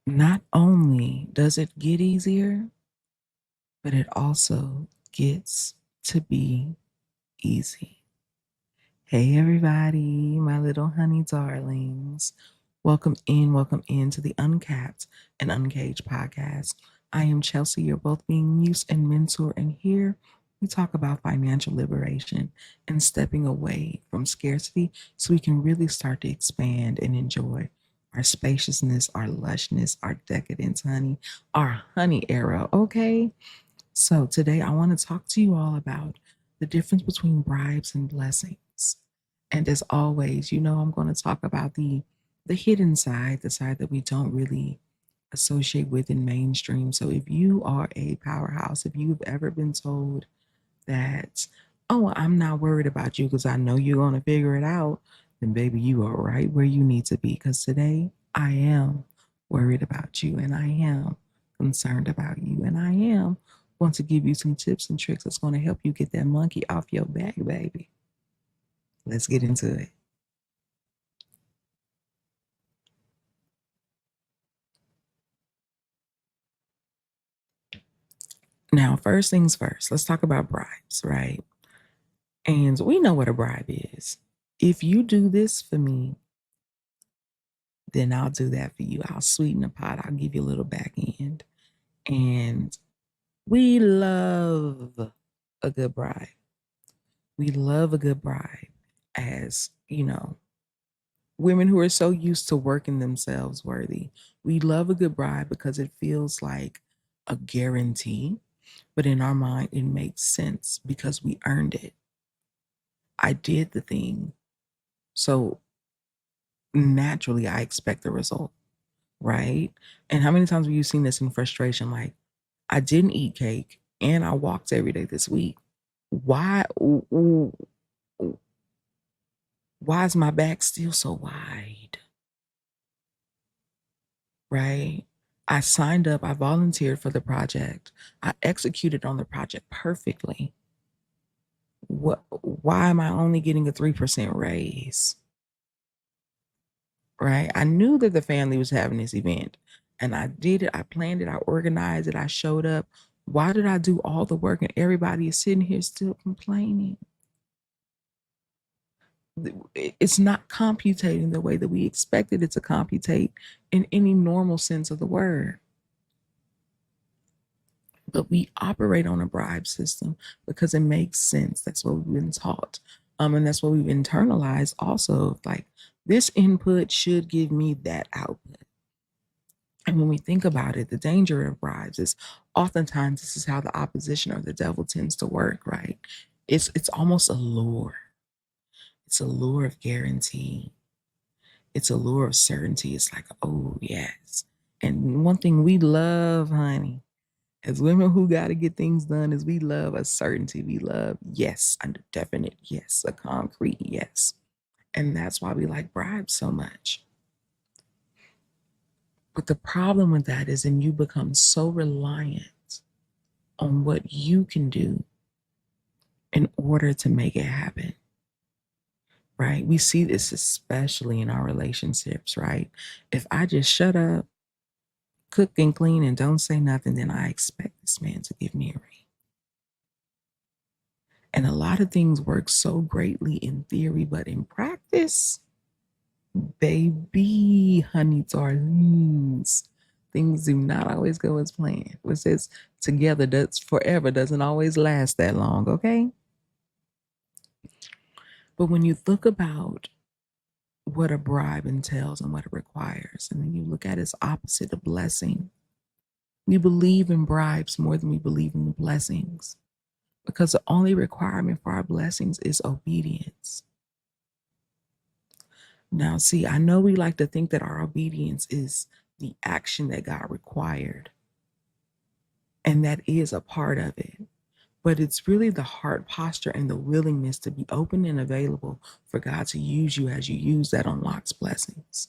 not only does it get easier, but it also gets to be easy. Hey, everybody, my little honey darlings. Welcome in to the Uncapped and Uncaged podcast. I am Chelsea, your both being muse and mentor, and here we talk about financial liberation and stepping away from scarcity so we can really start to expand and enjoy our spaciousness, our lushness, our decadence, honey, our honey era, okay? So today I want to talk to you all about the difference between bribes and blessings. And as always, I'm going to talk about the hidden side, the side that we don't really associate with in mainstream. So if you are a powerhouse, if you've ever been told that, oh, I'm not worried about you because I know you're going to figure it out, then baby, you are right where you need to be. Because today I am worried about you and I am concerned about you and I am going to give you some tips and tricks that's going to help you get that monkey off your back, baby. Let's get into it. Now, first things first, let's talk about bribes, right? And we know what a bribe is. If you do this for me, then I'll do that for you. I'll sweeten the pot. I'll give you a little back end. And we love a good bribe. We love a good bribe as, women who are so used to working themselves worthy. We love a good bribe because it feels like a guarantee, but in our mind, it makes sense because we earned it. I did the thing. So naturally, I expect the result, right? And how many times have you seen this in frustration? Like, I didn't eat cake and I walked every day this week. Why? Why is my back still so wide? Right? I signed up, I volunteered for the project, I executed on the project perfectly. Why am I only getting a 3% raise? Right? I knew that the family was having this event and I did it, I planned it, I organized it, I showed up. Why did I do all the work and everybody is sitting here still complaining? It's not computating the way that we expected it to computate in any normal sense of the word. But we operate on a bribe system because it makes sense. That's what we've been taught. And that's what we've internalized also. Like, this input should give me that output. And when we think about it, the danger of bribes is oftentimes this is how the opposition or the devil tends to work, right? It's almost a lure. It's a lure of guarantee. It's a lure of certainty. It's like, oh yes. And one thing we love, honey, as women who got to get things done, is we love a certainty. We love yes, a definite yes, a concrete yes. And that's why we like bribes so much. But the problem with that is then you become so reliant on what you can do in order to make it happen, right? We see this especially in our relationships, right? If I just shut up, cook and clean, and don't say nothing, then I expect this man to give me a ring. And a lot of things work so greatly in theory, but in practice, baby, honey darlings, things do not always go as planned. What says together does forever doesn't always last that long, okay? But when you think about what a bribe entails and what it requires, and then you look at its opposite, a blessing, we believe in bribes more than we believe in the blessings because the only requirement for our blessings is obedience. Now, see, I know we like to think that our obedience is the action that God required, and that is a part of it. But it's really the heart posture and the willingness to be open and available for God to use you as you use that unlocks blessings.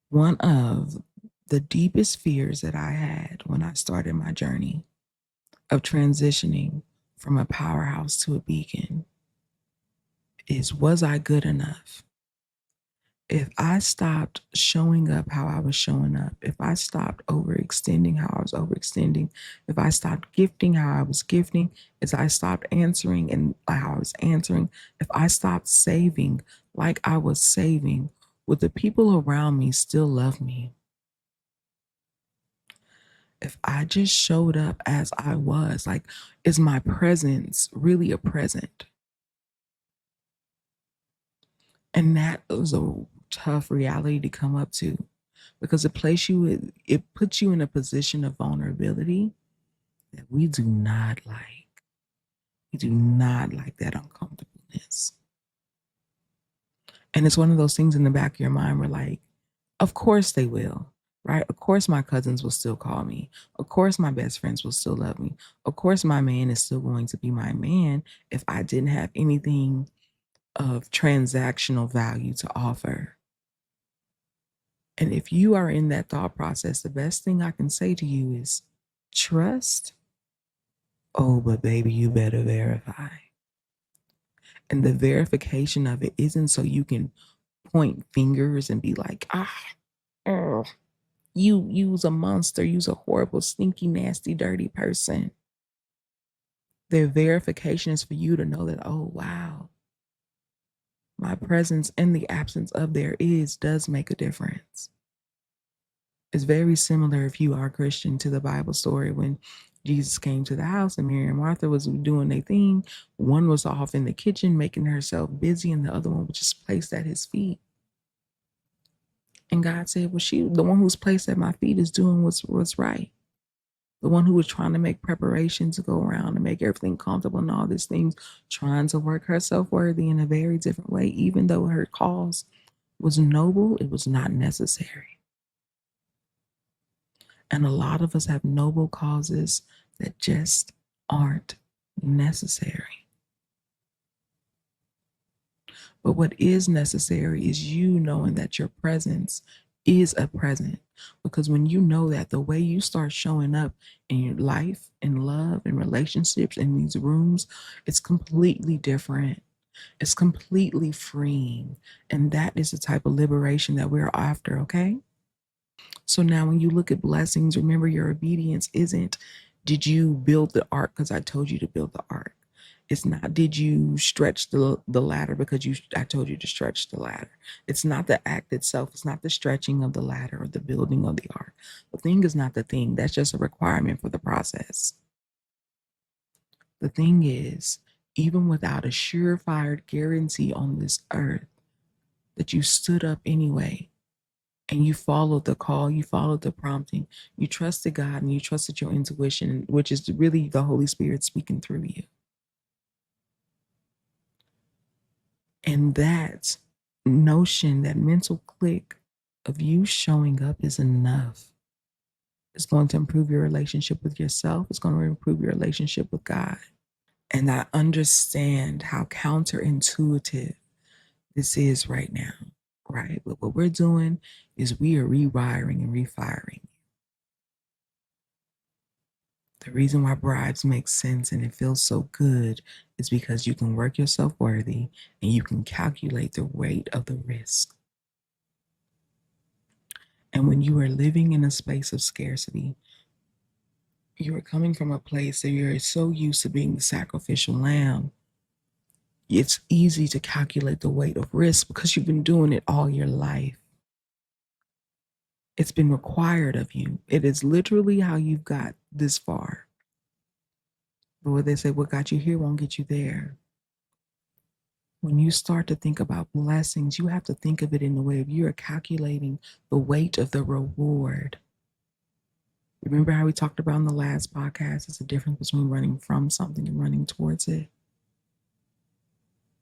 One of the deepest fears that I had when I started my journey of transitioning from a powerhouse to a beacon is, was I good enough? If I stopped showing up how I was showing up, if I stopped overextending how I was overextending, if I stopped gifting how I was gifting, if I stopped answering and how I was answering, if I stopped saving like I was saving, would the people around me still love me? If I just showed up as I was, like, is my presence really a present? And that was a tough reality to come up to, because it puts you in a position of vulnerability that we do not like. We do not like that uncomfortableness. And it's one of those things in the back of your mind where, like, of course they will, right? Of course my cousins will still call me. Of course my best friends will still love me. Of course my man is still going to be my man if I didn't have anything of transactional value to offer. And if you are in that thought process, the best thing I can say to you is trust. Oh, but baby, you better verify. And the verification of it isn't so you can point fingers and be like, oh, you's a monster, you's a horrible, stinky, nasty, dirty person. The verification is for you to know that, oh, wow, my presence and the absence of there does make a difference. It's very similar, if you are Christian, to the Bible story when Jesus came to the house and Mary and Martha was doing their thing. One was off in the kitchen making herself busy, and the other one was just placed at his feet. And God said, well, the one who's placed at my feet is doing what's right. The one who was trying to make preparations to go around and make everything comfortable and all these things, trying to work herself worthy in a very different way, even though her cause was noble, it was not necessary. And a lot of us have noble causes that just aren't necessary. But what is necessary is you knowing that your presence is a present. Because when you know that, the way you start showing up in your life, in love, in relationships, in these rooms, it's completely different. It's completely freeing. And that is the type of liberation that we're after, okay? So now when you look at blessings, remember your obedience isn't, did you build the ark because I told you to build the ark? It's not, did you stretch the ladder because I told you to stretch the ladder? It's not the act itself. It's not the stretching of the ladder or the building of the ark. The thing is not the thing. That's just a requirement for the process. The thing is, even without a surefire guarantee on this earth, that you stood up anyway and you followed the call, you followed the prompting, you trusted God and you trusted your intuition, which is really the Holy Spirit speaking through you. And that notion, that mental click of you showing up is enough. It's going to improve your relationship with yourself. It's going to improve your relationship with God. And I understand how counterintuitive this is right now, right? But what we're doing is we are rewiring and refiring. The reason why bribes make sense and it feels so good is because you can work yourself worthy and you can calculate the rate of the risk. And when you are living in a space of scarcity, you are coming from a place that you're so used to being the sacrificial lamb. It's easy to calculate the weight of risk because you've been doing it all your life. It's been required of you. It is literally how you've got this far. But what they say, what got you here won't get you there. When you start to think about blessings, you have to think of it in the way of you're calculating the weight of the reward. Remember how we talked about in the last podcast? It's the difference between running from something and running towards it.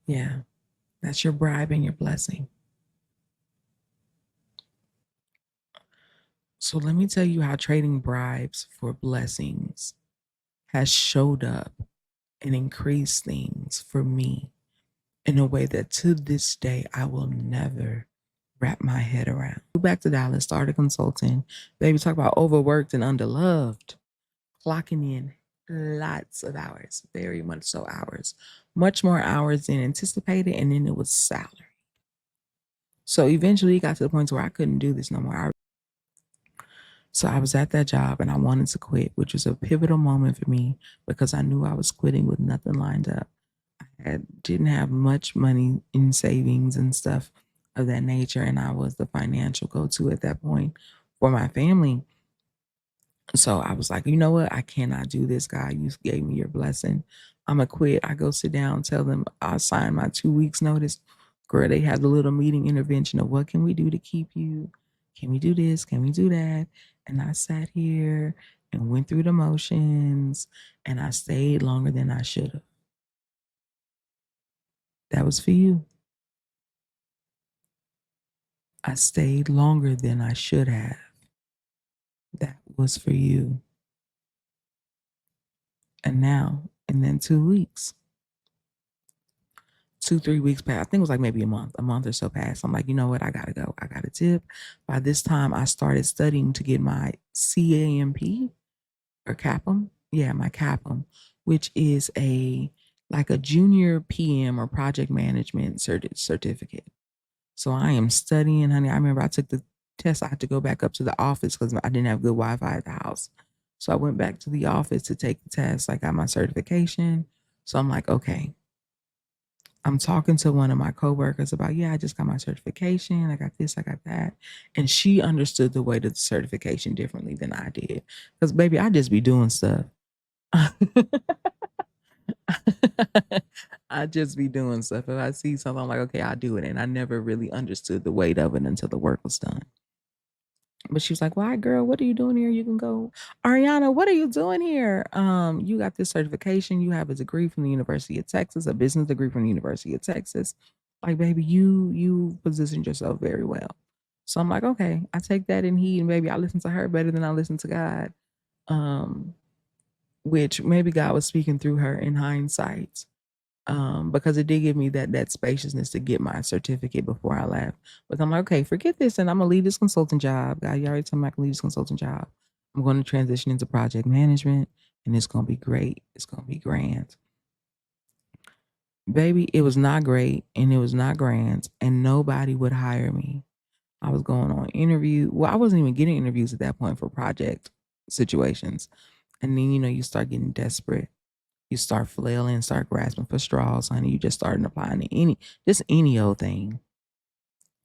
Yeah, that's your bribe and your blessing. So let me tell you how trading bribes for blessings has showed up and increased things for me in a way that to this day I will never wrap my head around. Go back to Dallas, started consulting. Baby, talk about overworked and underloved. Clocking in lots of hours, very much so hours, much more hours than anticipated, and then it was salary. So eventually it got to the point where I couldn't do this no more. So I was at that job and I wanted to quit, which was a pivotal moment for me because I knew I was quitting with nothing lined up. Didn't have much money in savings and stuff of that nature, and I was the financial go-to at that point for my family. So I was like, you know what? I cannot do this, God. You gave me your blessing. I'm gonna quit. I go sit down, tell them I'll sign my 2 weeks notice. Girl, they had a little meeting intervention of what can we do to keep you? Can we do this? Can we do that? And I sat here and went through the motions and I stayed longer than I should have. That was for you. I stayed longer than I should have. That was for you. And now, and then 2 weeks, 2, 3 weeks passed. I think it was like maybe a month or so passed. I'm like, you know what? I gotta go. I got a tip. By this time, I started studying to get my CAMP or CAPM. Yeah, my CAPM, which is like a junior PM or project management certificate. So I am studying, honey. I remember I took the test. I had to go back up to the office because I didn't have good Wi-Fi at the house. So I went back to the office to take the test. I got my certification. So I'm like, okay. I'm talking to one of my coworkers about, yeah, I just got my certification. I got this, I got that. And she understood the weight of the certification differently than I did. Because, baby, I just be doing stuff. I just be doing stuff. If I see something, I'm like, okay, I'll do it. And I never really understood the weight of it until the work was done. But she was like, "Why, girl? What are you doing here? You can go, Ariana. What are you doing here? You got this certification. You have a degree from the University of Texas, a business degree from the University of Texas. Like, baby, you positioned yourself very well." So I'm like, okay, I take that in heed, and baby, I listen to her better than I listen to God. Um, which maybe God was speaking through her in hindsight, because it did give me that spaciousness to get my certificate before I left. But I'm like, okay, forget this, and I'm gonna leave this consulting job. God, you already told me I can leave this consulting job. I'm going to transition into project management, and it's gonna be great. It's gonna be grand, baby. It was not great, and it was not grand, and nobody would hire me. I was going on interview. Well, I wasn't even getting interviews at that point for project situations, and then you start getting desperate. You start flailing, start grasping for straws, honey. You just started applying to just any old thing.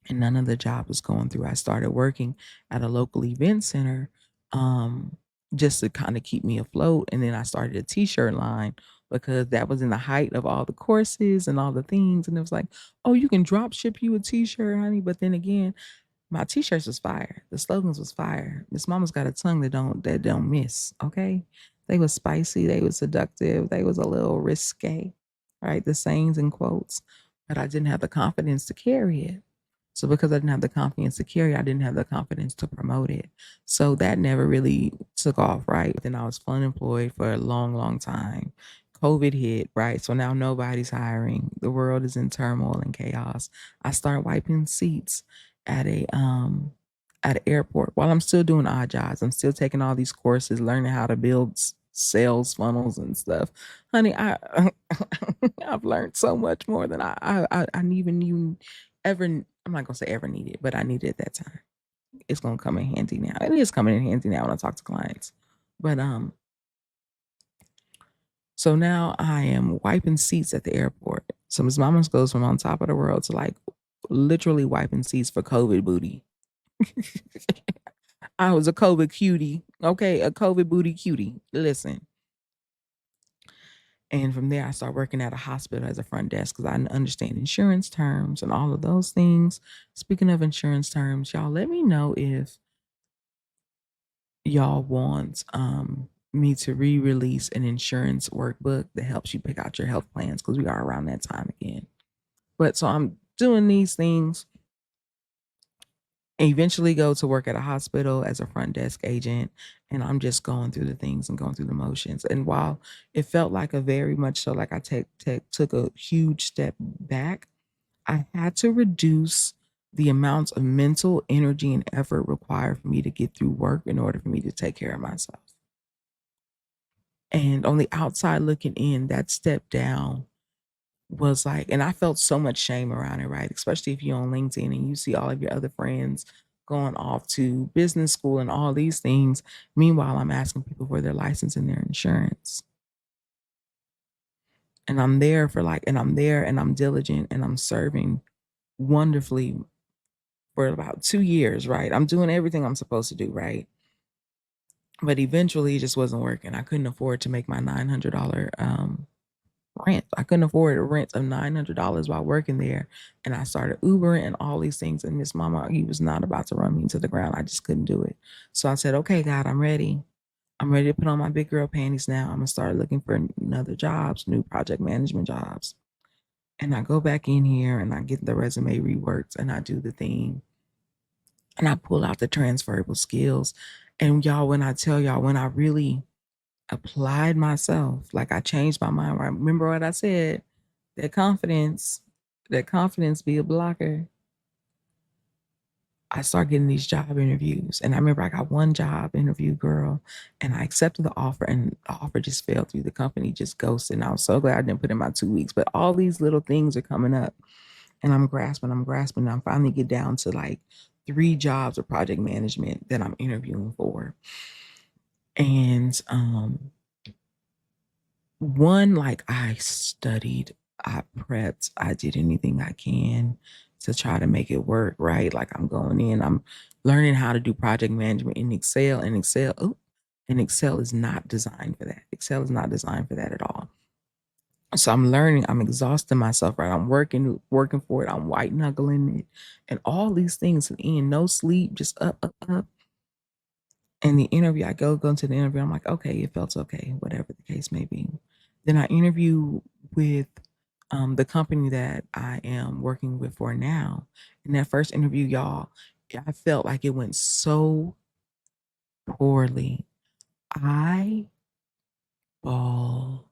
And none of the job was going through. I started working at a local event center, um, just to kind of keep me afloat. And then I started a t-shirt line because that was in the height of all the courses and all the things. And it was like, oh, you can drop ship you a t-shirt, honey. But then again, my t-shirts was fire. The slogans was fire. Miss Mama's got a tongue that don't miss. Okay. They was spicy, they was seductive, they was a little risque, right? The sayings and quotes, but I didn't have the confidence to carry it. So because I didn't have the confidence to carry, I didn't have the confidence to promote it. So that never really took off, right? Then I was unemployed for a long, long time. COVID hit, right? So now nobody's hiring. The world is in turmoil and chaos. I start wiping seats at an airport while I'm still doing odd jobs. I'm still taking all these courses, learning how to build sales funnels and stuff. Honey, I've learned so much more than I even ever. I'm not gonna say ever needed, but I needed at that time. It's gonna come in handy now. It is coming in handy now when I talk to clients. But so now I am wiping seats at the airport. So Miss Mamas goes from on top of the world to like literally wiping seats for COVID booty. I was a COVID cutie. Okay, a COVID booty cutie. Listen. And from there, I started working at a hospital as a front desk because I understand insurance terms and all of those things. Speaking of insurance terms, y'all let me know if y'all want me to re-release an insurance workbook that helps you pick out your health plans because we are around that time again. But so I'm doing these things, eventually go to work at a hospital as a front desk agent, and I'm just going through the things and going through the motions. And while it felt like a very much so like I took a huge step back, I had to reduce the amounts of mental energy and effort required for me to get through work in order for me to take care of myself. And on the outside looking in, that step down was like, and I felt so much shame around it, right? Especially if you're on LinkedIn and you see all of your other friends going off to business school and all these things. Meanwhile, I'm asking people for their license and their insurance. And I'm there for like, and I'm there and I'm diligent and I'm serving wonderfully for about 2 years, right? I'm doing everything I'm supposed to do, right? But eventually it just wasn't working. I couldn't afford to make my $900 rent. I couldn't afford a rent of $900 while working there. And I started Ubering and all these things. And Miss Mama, he was not about to run me into the ground. I just couldn't do it. So I said, okay, God, I'm ready. I'm ready to put on my big girl panties now. I'm going to start looking for another jobs, new project management jobs. And I go back in here and I get the resume reworked and I do the thing. And I pull out the transferable skills. And y'all, when I tell y'all, when I really applied myself, like I changed my mind. Remember what I said? That confidence, that confidence be a blocker. I start getting these job interviews. And I remember I got one job interview, girl, and I accepted the offer and the offer just fell through. The company just ghosted. And I was so glad I didn't put in my 2 weeks. But all these little things are coming up and I'm grasping. And I finally get down to like 3 jobs of project management that I'm interviewing for. And one, like I studied, I prepped, I did anything I can to try to make it work, right? Like I'm going in, I'm learning how to do project management in Excel, and Excel is not designed for that. Excel is not designed for that at all. So I'm learning, I'm exhausting myself, right? I'm working for it, I'm white knuckling it, and all these things in no sleep, just up, up, up. And the interview, I go into the interview, I'm like, okay, it felt okay, whatever the case may be. Then I interview with the company that I am working with for now. In that first interview, y'all, I felt like it went so poorly. I bawled.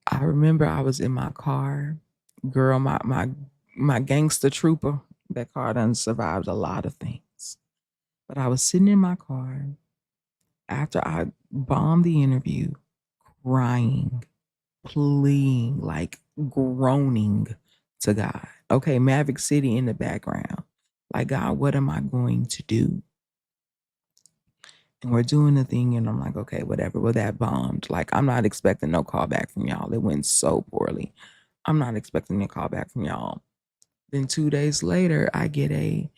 I remember I was in my car, girl, my gangster trooper. That car done survived a lot of things. But I was sitting in my car after I bombed the interview, crying, pleading, like groaning to God. Okay, Maverick City in the background. Like, God, what am I going to do? And we're doing the thing, and I'm like, okay, whatever. Well, that bombed. Like, I'm not expecting no call back from y'all. It went so poorly. I'm not expecting a call back from y'all. Then 2 days later, I get a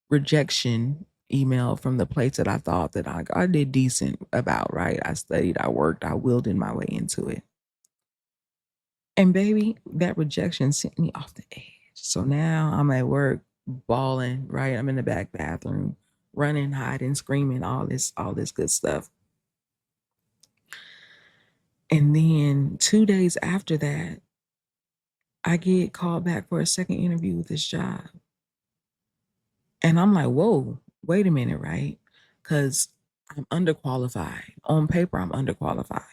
rejection email from the place that I thought that I did decent about, right? I studied, I worked, I wielded my way into it. And baby, that rejection sent me off the edge. So now I'm at work bawling, right? I'm in the back bathroom, running, hiding, screaming, all this good stuff. And then 2 days after that, I get called back for a second interview with this job. And I'm like, whoa, wait a minute, right? Because I'm underqualified. On paper, I'm underqualified.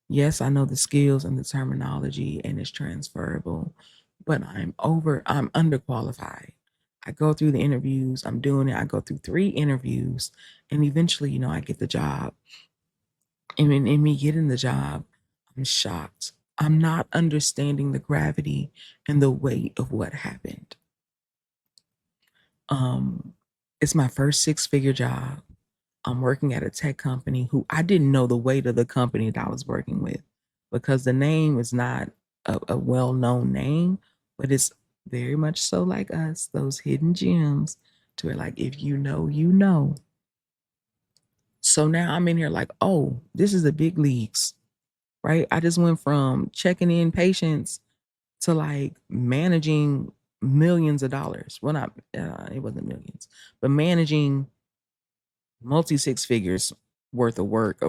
Yes, I know the skills and the terminology and it's transferable, but I'm underqualified. I go through the interviews, I'm doing it. I go through 3 interviews and eventually, I get the job. And in me getting the job, I'm shocked. I'm not understanding the gravity and the weight of what happened. Um, it's my first 6-figure job. I'm working at a tech company who I didn't know the weight of the company that I was working with because the name is not a well-known name, but it's very much so like us, those hidden gems to where like if you know, you know. So now I'm in here like, oh, this is the big leagues, right? I just went from checking in patients to like managing millions of dollars. Well, not it wasn't millions, but managing multi 6 figures worth of worth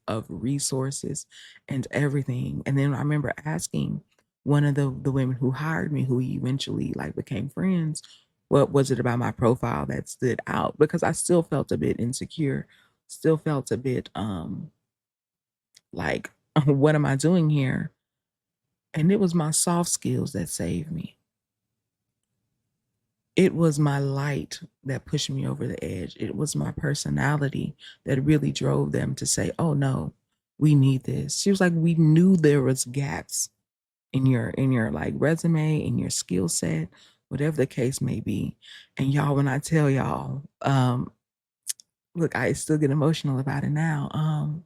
of resources and everything. And then I remember asking one of the women who hired me, who eventually like became friends, what was it about my profile that stood out? Because I still felt a bit insecure, still felt a bit like what am I doing here? And it was my soft skills that saved me. It was my light that pushed me over the edge. It was my personality that really drove them to say, oh no, We need this. She was like, we knew there was gaps in your like resume, in your skill set, whatever the case may be. And y'all, when I tell y'all, look, I still get emotional about it now.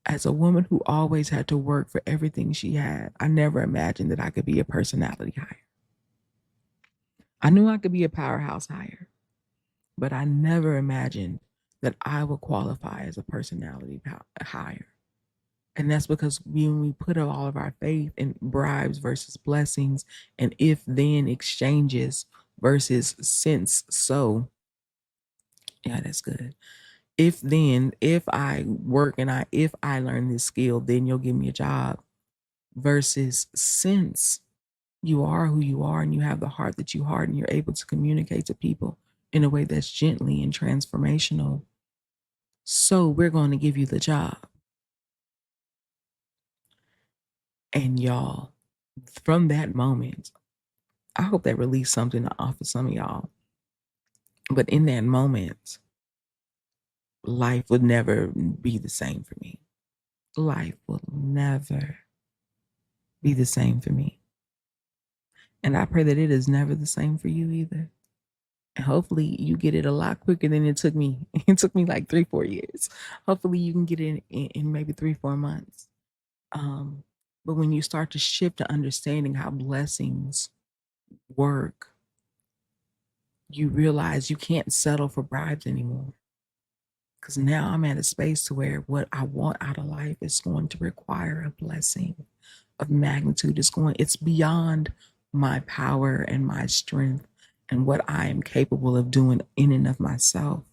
As a woman who always had to work for everything she had, I never imagined that I could be a personality hire. I knew I could be a powerhouse hire, but I never imagined that I would qualify as a personality hire. And that's because when we put all of our faith in bribes versus blessings and if then exchanges versus since so, yeah, that's good. If then, if I work and if I learn this skill, then you'll give me a job versus since you are who you are and you have the heart that you heart and you're able to communicate to people in a way that's gently and transformational. So we're going to give you the job. And y'all, from that moment, I hope that released something off of some of y'all. But in that moment, life would never be the same for me. Life will never be the same for me. And I pray that it is never the same for you either. And hopefully you get it a lot quicker than it took me. It took me like 3-4 years. Hopefully you can get it in maybe 3-4 months. But when you start to shift to understanding how blessings work, you realize you can't settle for bribes anymore. Because now I'm at a space to where what I want out of life is going to require a blessing of magnitude. It's beyond my power and my strength and what I am capable of doing in and of myself.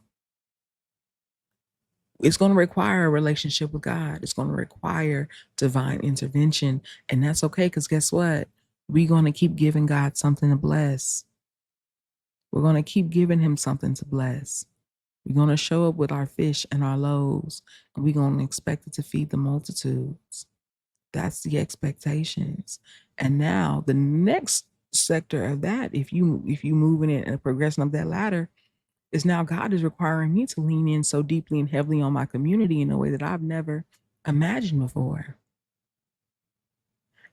It's going to require a relationship with God. It's going to require divine intervention. And that's okay, because guess what? We're going to keep giving God something to bless. We're going to keep giving him something to bless. We're going to show up with our fish and our loaves, and we're going to expect it to feed the multitudes. That's the expectations. And now the next sector of that, if you move in it and a progression of that ladder, is now God is requiring me to lean in so deeply and heavily on my community in a way that I've never imagined before.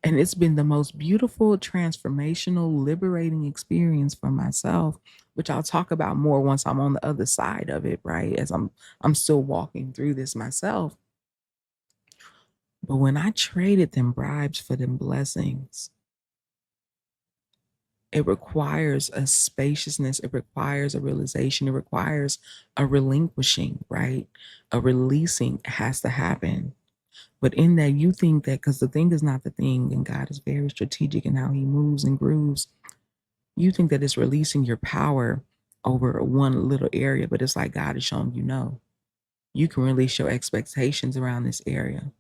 And it's been the most beautiful, transformational, liberating experience for myself, which I'll talk about more once I'm on the other side of it, right? As I'm still walking through this myself. But when I traded them bribes for them blessings, it requires a spaciousness, it requires a realization, it requires a relinquishing, right? A releasing has to happen. But in that, you think that because the thing is not the thing, and God is very strategic in how he moves and grooves, you think that it's releasing your power over one little area, but it's like God is showing you no. You can release your expectations around this area.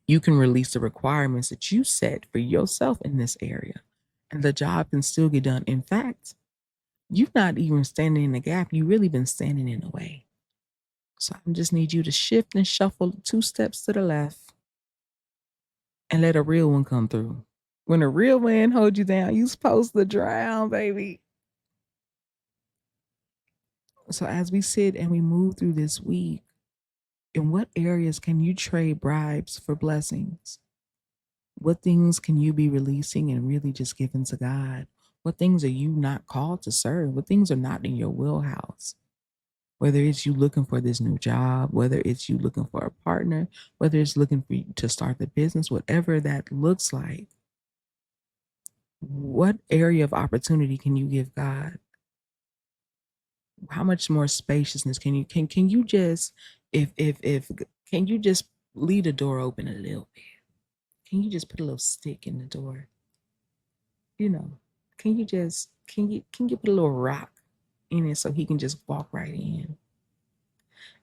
You can release the requirements that you set for yourself in this area, and the job can still get done. In fact, you've not even standing in the gap, you've really been standing in the way. So I just need you to shift and shuffle 2 steps to the left and let a real one come through. When a real man holds you down, you supposed to drown, baby. So as we sit and we move through this week, in what areas can you trade bribes for blessings? What things can you be releasing and really just giving to God? What things are you not called to serve? What things are not in your wheelhouse? Whether it's you looking for this new job, whether it's you looking for a partner, whether it's looking for you to start the business, whatever that looks like, what area of opportunity can you give God? How much more spaciousness can you just if can you just leave the door open a little bit? Can you just put a little stick in the door? You know, can you put a little rock in it so he can just walk right in?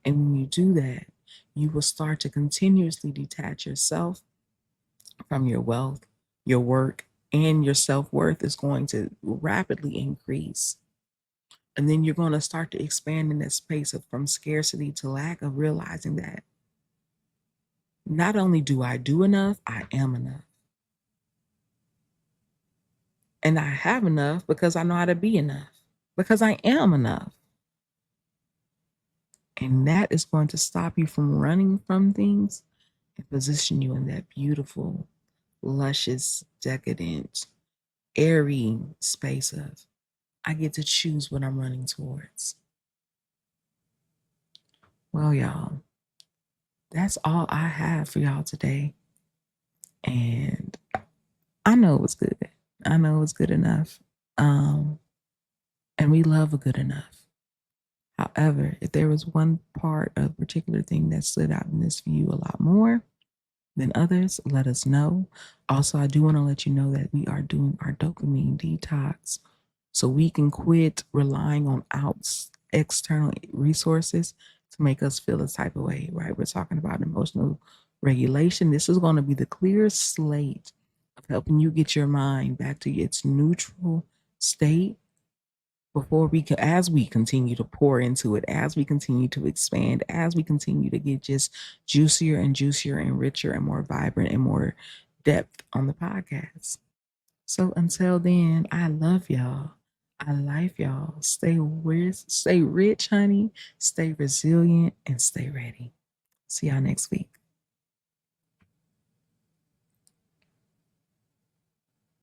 And when you do that, you will start to continuously detach yourself from your wealth, your work, and your self-worth is going to rapidly increase. And then you're going to start to expand in that space of from scarcity to lack, of realizing that not only do I do enough, I am enough. And I have enough because I know how to be enough, because I am enough. And that is going to stop you from running from things and position you in that beautiful, luscious, decadent, airy space of I get to choose what I'm running towards. Well, y'all, that's all I have for y'all today. And I know it was good. I know it was good enough. And we love a good enough. However, if there was one part of a particular thing that stood out in this view a lot more than others, let us know. Also, I do want to let you know that we are doing our dopamine detox so we can quit relying on external resources to make us feel a type of way, right? We're talking about emotional regulation. This is going to be the clear slate of helping you get your mind back to its neutral state before we can, as we continue to pour into it, as we continue to expand, as we continue to get just juicier and juicier and richer and more vibrant and more depth on the podcast. So until then, I love y'all. I like y'all. Stay rich, honey. Stay resilient and stay ready. See y'all next week.